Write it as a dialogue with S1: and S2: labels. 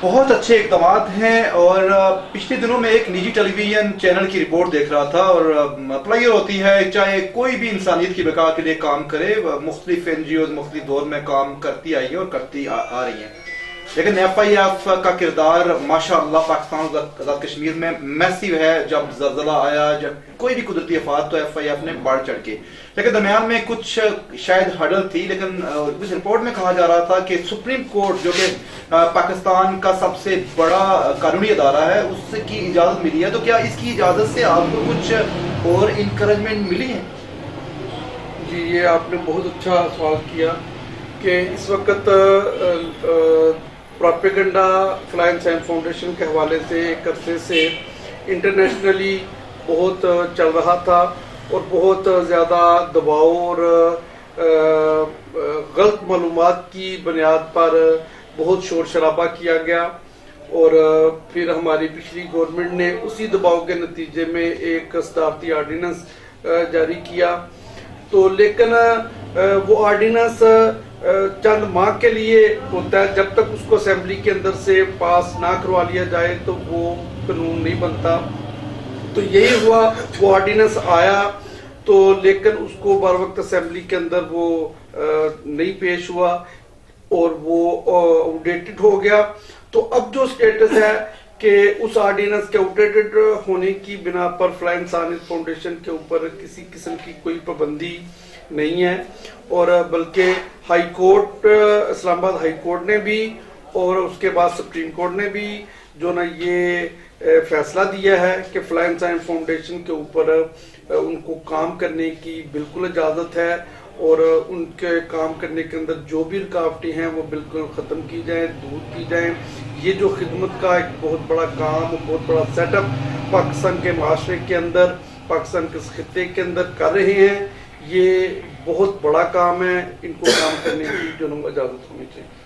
S1: بہت اچھے اقدامات ہیں، اور پچھلے دنوں میں ایک نجی ٹیلی ویژن چینل کی رپورٹ دیکھ رہا تھا، اور اپلائی ہوتی ہے چاہے کوئی بھی انسانیت کی بقا کے لیے کام کرے، مختلف این جی اوز مختلف دور میں کام کرتی آئی ہے اور کرتی آ رہی ہیں، لیکن ایف آئی ایف کا کردار ماشاء اللہ پاکستان آزاد کشمیر میں میسیو ہے۔ جب زلزلہ آیا، جب کوئی بھی قدرتی آفات، تو ایف آئی ایف نے بڑھ چڑھ کے، لیکن درمیان میں کچھ شاید ہڈل تھی، لیکن اس رپورٹ میں کہا جا رہا تھا کہ سپریم کورٹ جو کہ پاکستان کا سب سے بڑا قانونی ادارہ ہے، اس کی اجازت ملی ہے، تو کیا اس کی اجازت سے آپ کو کچھ اور انکریجمنٹ ملی ہے؟
S2: جی، یہ آپ نے بہت اچھا سوال کیا کہ اس وقت پروپیگنڈا فلائنگ سائن فاؤنڈیشن کے حوالے سے ایک عرصے سے انٹرنیشنلی بہت چل رہا تھا، اور بہت زیادہ دباؤ اور غلط معلومات کی بنیاد پر بہت شور شرابہ کیا گیا، اور پھر ہماری پچھلی گورنمنٹ نے اسی دباؤ کے نتیجے میں ایک صدارتی آرڈیننس جاری کیا۔ تو لیکن وہ آرڈیننس چند ماہ کے لیے ہوتا ہے، جب تک اس کو اسمبلی کے اندر سے پاس نہ کروا لیا جائے تو وہ قانون نہیں بنتا۔ تو یہی ہوا، وہ آرڈیننس آیا تو لیکن اس کو بر وقت اسمبلی کے اندر وہ نہیں پیش ہوا، اور وہ آؤٹ ڈیٹڈ ہو گیا۔ تو اب جو سٹیٹس ہے کہ اس آرڈیننس کے آؤٹ ڈیٹڈ ہونے کی بنا پر فلائنگ سائنس فاؤنڈیشن کے اوپر کسی قسم کی کوئی پابندی نہیں ہے، اور بلکہ ہائی کورٹ، اسلام آباد ہائی کورٹ نے بھی اور اس کے بعد سپریم کورٹ نے بھی جو نا یہ فیصلہ دیا ہے کہ فلائنگ سائنس فاؤنڈیشن کے اوپر ان کو کام کرنے کی بالکل اجازت ہے، اور ان کے کام کرنے کے اندر جو بھی رکاوٹیں ہیں وہ بالکل ختم کی جائیں، دور کی جائیں۔ یہ جو خدمت کا ایک بہت بڑا کام، بہت بڑا سیٹ اپ پاکستان کے معاشرے کے اندر، پاکستان کے خطے کے اندر کر رہے ہیں، یہ بہت بڑا کام ہے، ان کو کام کرنے کی جو اجازت ہونی چاہیے۔